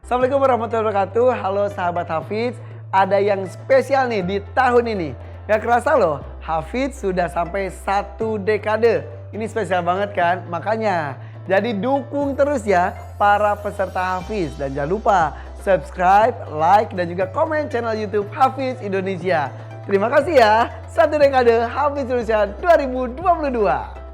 Assalamualaikum warahmatullahi wabarakatuh. Halo sahabat Hafiz, ada yang spesial nih di tahun ini. Gak kerasa loh, Hafiz sudah sampai 1 dekade. Ini spesial banget kan? Makanya jadi dukung terus ya para peserta Hafiz. Dan jangan lupa subscribe, like, dan juga komen channel YouTube Hafiz Indonesia. Terima kasih ya, 1 dekade Hafiz Indonesia 2022.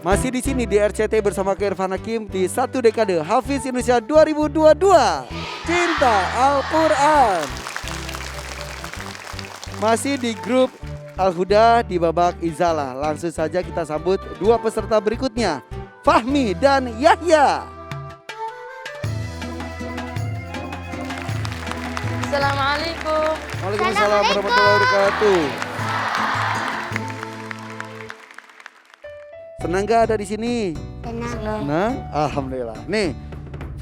Masih di sini di RCT bersama Irfan Hakim di 1 dekade Hafiz Indonesia 2022. Cinta Al-Quran. Masih di grup Al-Huda di babak Izalah. Langsung saja kita sambut 2 peserta berikutnya, Fahmi dan Yahya. Assalamualaikum. Waalaikumsalam warahmatullahi wabarakatuh. Senang gak ada di sini? Senang. Nah, alhamdulillah. Nih,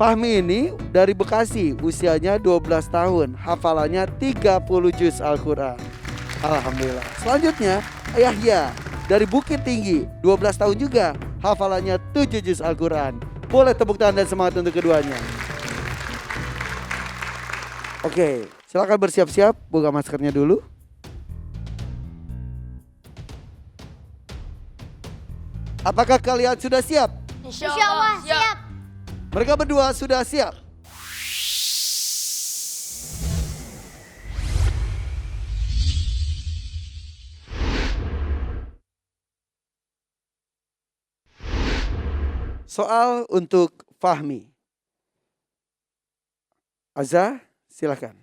Fahmi ini dari Bekasi, usianya 12 tahun, hafalannya 30 juz Al-Quran. Alhamdulillah. Selanjutnya, Yahya dari Bukit Tinggi, 12 tahun juga, hafalannya 7 juz Al-Quran. Boleh tepuk tangan dan semangat untuk keduanya. Oke, silakan bersiap-siap, buka maskernya dulu. Apakah kalian sudah siap? Insya Allah siap. Mereka berdua sudah siap. Soal untuk Fahmi. Azza, silakan.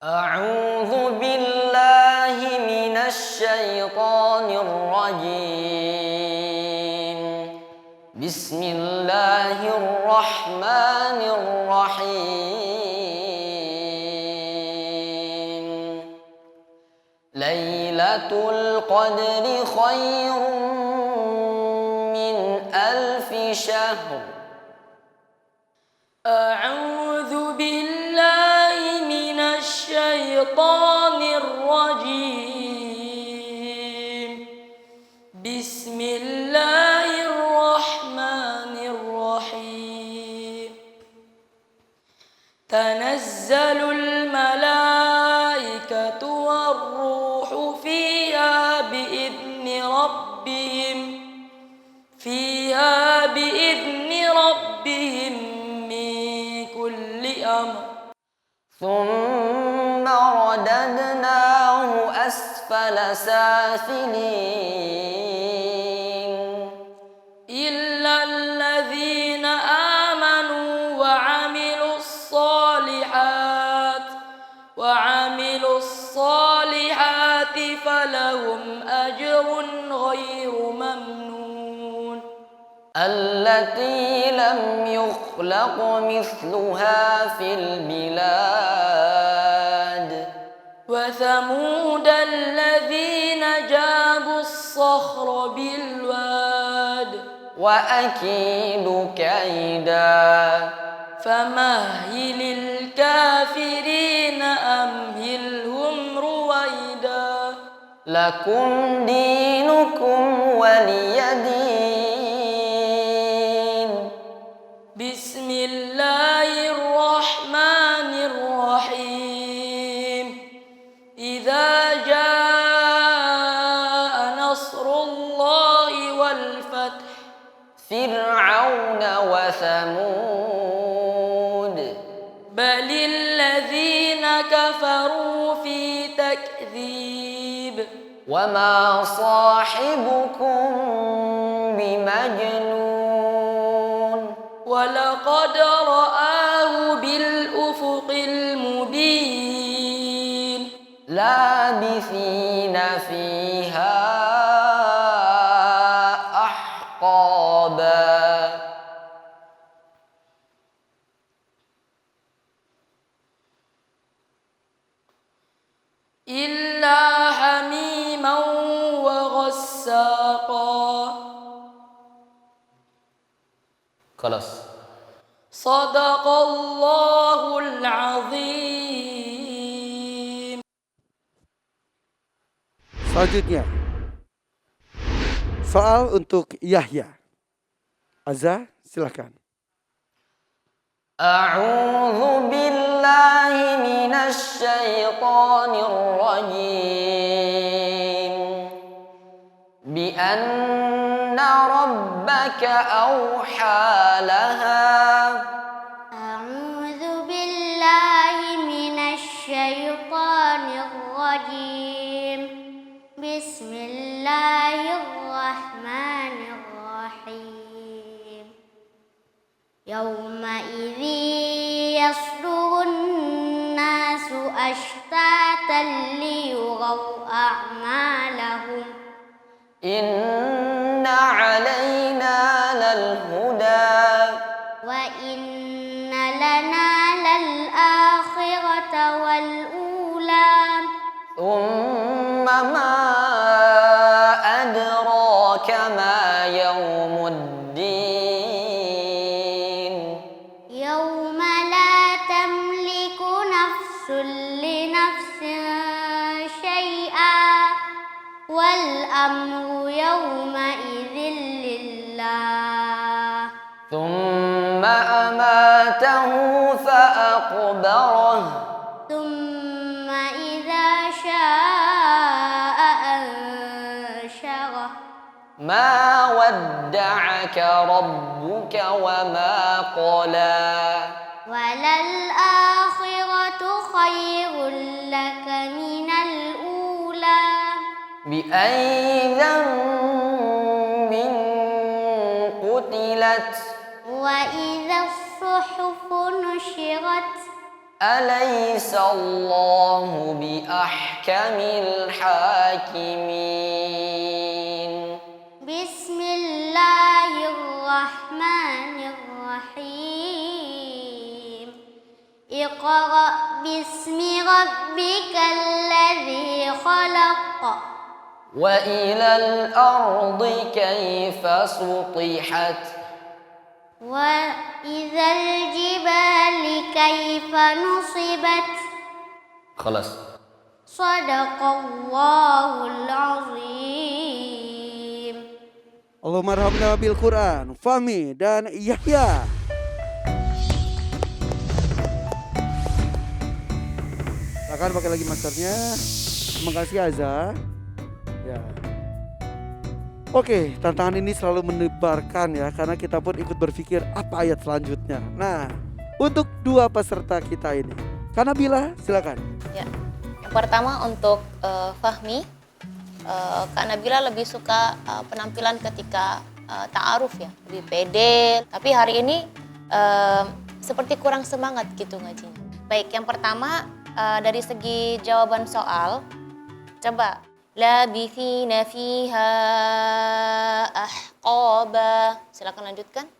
A'udzu billahi minasy syaithanir rajim. Bismillahirrahmanirrahim. Lailatul qadri khairum min alfi syahr. A'udzu billahi minasy syaithanir rajim. Bismillahirrahmanirrahim. Tanazzalul malaikatu war-ruhu fiha bi'izni rabbihim min kulli amr. ثم رددناه أسفل سافلين إلا الذين آمنوا وعملوا الصالحات فلهم أجر غير ممنون. التي لم يخلق مثلها في البلاد وثمود الذين جابوا الصخر بالواد وأكيد كيدا فمهل الكافرين أمهلهم رويدا. لكم دينكم ولي دين. بسم الله الرحمن الرحيم. إذا جاء نصر الله والفتح. فرعون وثمود بل الذين كفروا في تكذيب. وما صاحبكم بمجنون ولقد رآه بالأفق المبين. لابثين فيها أحقابا إلا حميما وغساقا. خلاص. صدق الله العظيم. Selanjutnya, soal untuk Yahya. Azza, silakan. أعوذ بالله من الشيطان الرجيم بأن ربك أوحى لها أعوذ بالله من الشيطان الرجيم بسم الله الرحمن الرحيم يومئذ يصدر الناس أشتاتا ليروا أعمالهم إن علينا للهدى وإن لنا للآخرة والأولى ثم ما أدراك ما يوم الدين يوم لا تملك نفس لنفس شيئا والأمر يومئذ لله ثم أماته فأقبره ثم إذا شاء أنشره ما ودعك ربك وما قلى وللآخرة خير لك من الأولى بأي ذنب قتلت وإذا الصحف نشرت أليس الله بأحكم الحاكمين بسم الله الرحمن الرحيم اقرأ باسم ربك الذي خلق وإلى الأرض كيف سطحت وإذا الجبال كيف نصبت خلاص صدق الله العظيم. Allahumma arhamna bil Quran, Fahmi dan Yahya. Silakan pakai lagi maskernya. Terima kasih Azza. Ya. Oke, tantangan ini selalu menebarkan ya, karena kita pun ikut berpikir apa ayat selanjutnya. Nah, untuk dua peserta kita ini, Kanabila silakan. Ya, yang pertama untuk Fahmi, Kak Nabila lebih suka penampilan ketika ta'aruf ya, lebih pede. Tapi hari ini seperti kurang semangat gitu ngajinya. Baik, yang pertama dari segi jawaban soal, coba labithina fiha ahqaba. Silakan lanjutkan.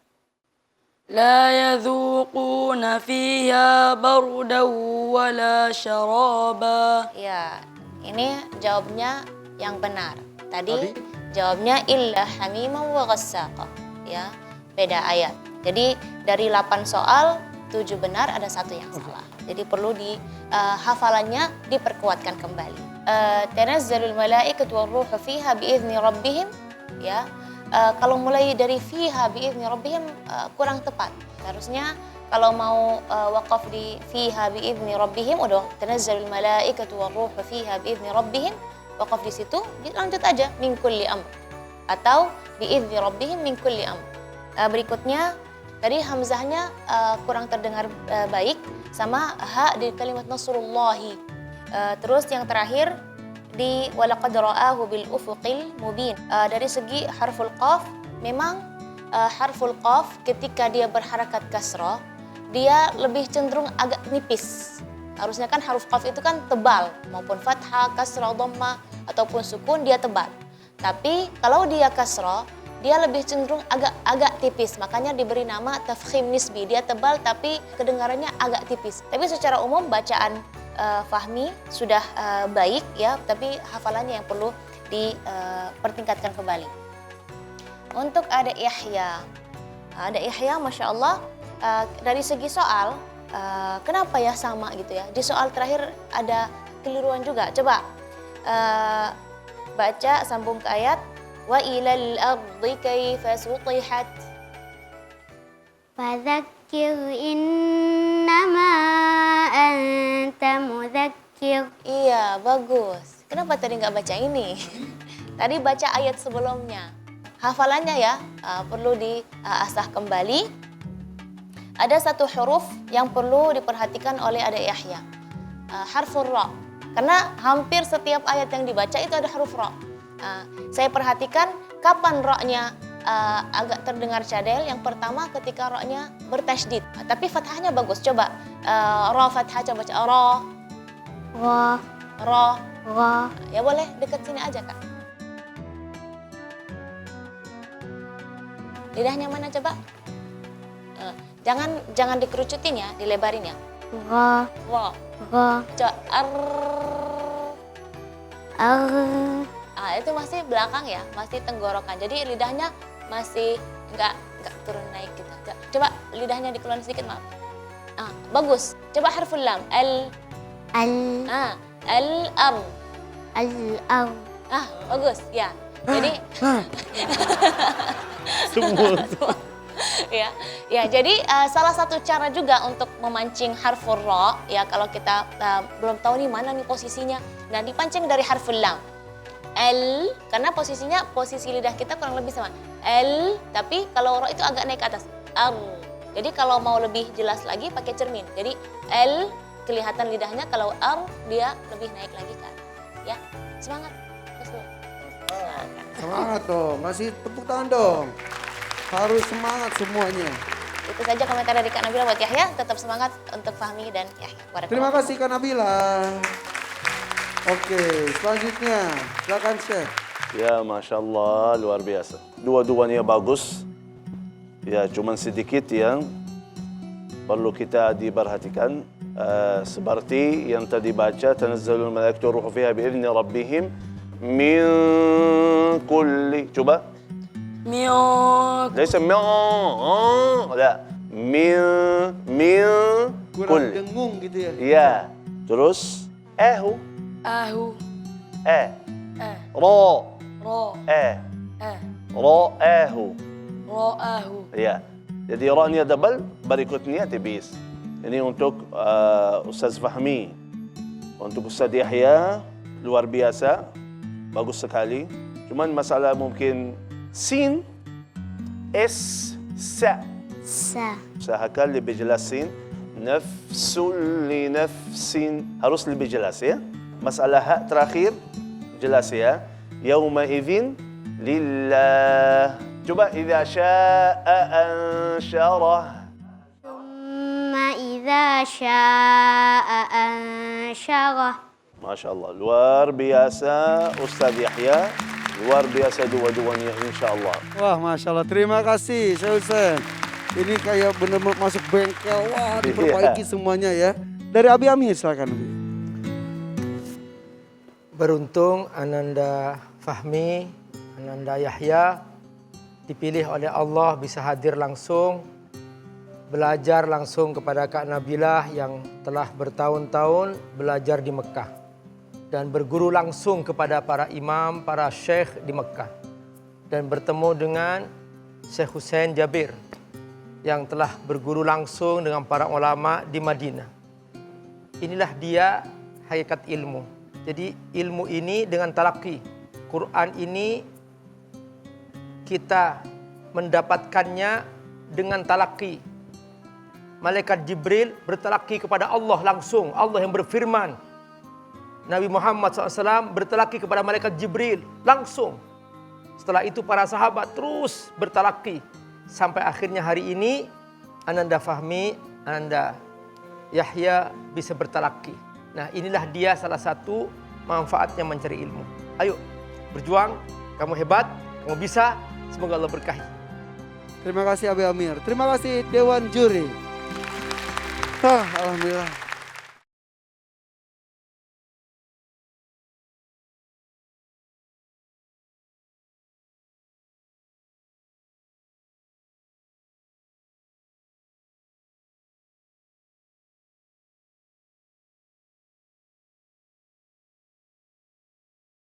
لا يذوقون فيها بردا ولا شرابا. Ya, ini jawabnya yang benar. Tadi jawabnya illa hamiman wa ghassaqa. Ya, beda ayat. Jadi dari 8 soal, 7 benar, ada 1 yang salah. Jadi perlu hafalannya diperkuatkan kembali. Tanazzalul malaikatu war-ruhu fiha biizni rabbihim, ya. Kalau mulai dari fiha biizni rabbihim kurang tepat. Harusnya kalau mau waqaf di fiha biizni rabbihim, udah tanazzalul malaikatu war-ruhu fiha biizni rabbihim, waqaf di situ, lanjut aja min kulli amr atau biizni rabbihim min kulli amr. Berikutnya tadi hamzahnya kurang terdengar baik sama ha di kalimat nasrullahi. Terus yang terakhir di walaqad ra'ahu bil ufuqil mubin. Dari segi harful qaf, memang harful qaf ketika dia berharakat kasrah, dia lebih cenderung agak nipis. Harusnya kan haruf qaf itu kan tebal, maupun fathah, kasrah, dhammah ataupun sukun dia tebal. Tapi kalau dia kasrah, dia lebih cenderung agak tipis. Makanya diberi nama tafkhim nisbi. Dia tebal tapi kedengarannya agak tipis. Tapi secara umum bacaan Fahmi sudah baik ya, tapi hafalannya yang perlu dipertingkatkan kembali. Untuk ada Yahya, Masya Allah, dari segi soal, kenapa ya sama gitu ya? Di soal terakhir ada keliruan juga. Coba baca sambung ke ayat wa ilal ardi kaifa sutihat. Fadzakir innama anta mudzakir. Iya, bagus. Kenapa tadi nggak baca ini? Tadi baca ayat sebelumnya. Hafalannya ya, perlu diasah kembali. Ada satu huruf yang perlu diperhatikan oleh adik Yahya. Harfur ra. Karena hampir setiap ayat yang dibaca itu ada huruf ra. Saya perhatikan kapan ra-nya agak terdengar cadel. Yang pertama ketika ra-nya bertasydid. Tapi fathahnya bagus. Coba ra fathah, coba baca ra. Ra, Ra. ra. Ya boleh dekat sini aja Kak. Lidahnya mana coba? Jangan dikerucutin ya, dilebarin ya. Ra, Ra. ra. Coba ar. Itu masih belakang ya, masih tenggorokan. Jadi lidahnya masih nggak turun naik gitu. Coba lidahnya dikeluarin sedikit, maaf. Bagus. Coba harful lam. Al. Al-am. Al-am. Bagus ya. Jadi Semua. ya jadi salah satu cara juga untuk memancing harful ra ya, kalau kita belum tahu nih mana nih posisinya, nah dipancing dari harful lam. L, karena posisi lidah kita kurang lebih sama. L, tapi kalau ra itu agak naik ke atas. Ar. Jadi kalau mau lebih jelas lagi pakai cermin. Jadi L kelihatan lidahnya, kalau ar dia lebih naik lagi kan. Ya, semangat. Terus dulu. Semangat dong, kasih tepuk tangan dong. Harus semangat semuanya. Itu saja komentar dari Kak Nabila buat Yahya. Tetap semangat untuk Fahmi dan Yahya. Terima kasih Kak Nabila. Oke, selanjutnya silakan Syekh. Ya, Masya Allah, luar biasa. Dua-duanya bagus. Ya, cuman sedikit yang perlu kita diperhatikan. Seperti yang tadi baca, tanazzalul malaikatu ruhu fiha bi'izni rabbihim min kulli. Coba. Miok. Laisa min. La. Min Kurang kulli. dengung gitu ya. Ya. Terus ahu. Ahu. Ro. Ro. Ra'ahu. Ro'ahu. Ya. Jadi ra-nya double, berikutnya tipis. Ini untuk Ustaz Fahmi. Untuk Ustaz Yahya, luar biasa. Bagus sekali. Cuman masalah mungkin sin, s, sa. Sa. Usahakan lebih jelas sin. Nafsul li nafsin. Harus lebih jelas ya. Masalah hak terakhir, jelas ya. Yawma idzin lillah. Coba idza syaa ansyarah. Thumma idza syaa ansyarah. Masya Allah, luar biasa Ustaz Yahya, luar biasa dua-duanya insya Allah. Wah, Masya Allah. Terima kasih Syekh Hussein. Ini kayak benar-benar masuk bengkel. Wah, diperbaiki semuanya ya. Dari Abi Amir silakan. Beruntung Ananda Fahmi, Ananda Yahya dipilih oleh Allah bisa hadir langsung, belajar langsung kepada Kak Nabilah yang telah bertahun-tahun belajar di Mekah dan berguru langsung kepada para imam, para syekh di Mekah, dan bertemu dengan Syekh Hussein Jabir yang telah berguru langsung dengan para ulama di Madinah. Inilah dia hakikat ilmu. Jadi ilmu ini dengan talaki. Quran ini kita mendapatkannya dengan talaki. Malaikat Jibril bertalaki kepada Allah langsung. Allah yang berfirman. Nabi Muhammad SAW bertalaki kepada Malaikat Jibril langsung. Setelah itu para sahabat terus bertalaki. Sampai akhirnya hari ini Ananda Fahmi, Ananda Yahya bisa bertalaki. Nah, inilah dia salah satu manfaatnya mencari ilmu. Ayo berjuang, kamu hebat, kamu bisa, semoga Allah berkahi. Terima kasih Abi Amir. Terima kasih Dewan Juri. Alhamdulillah.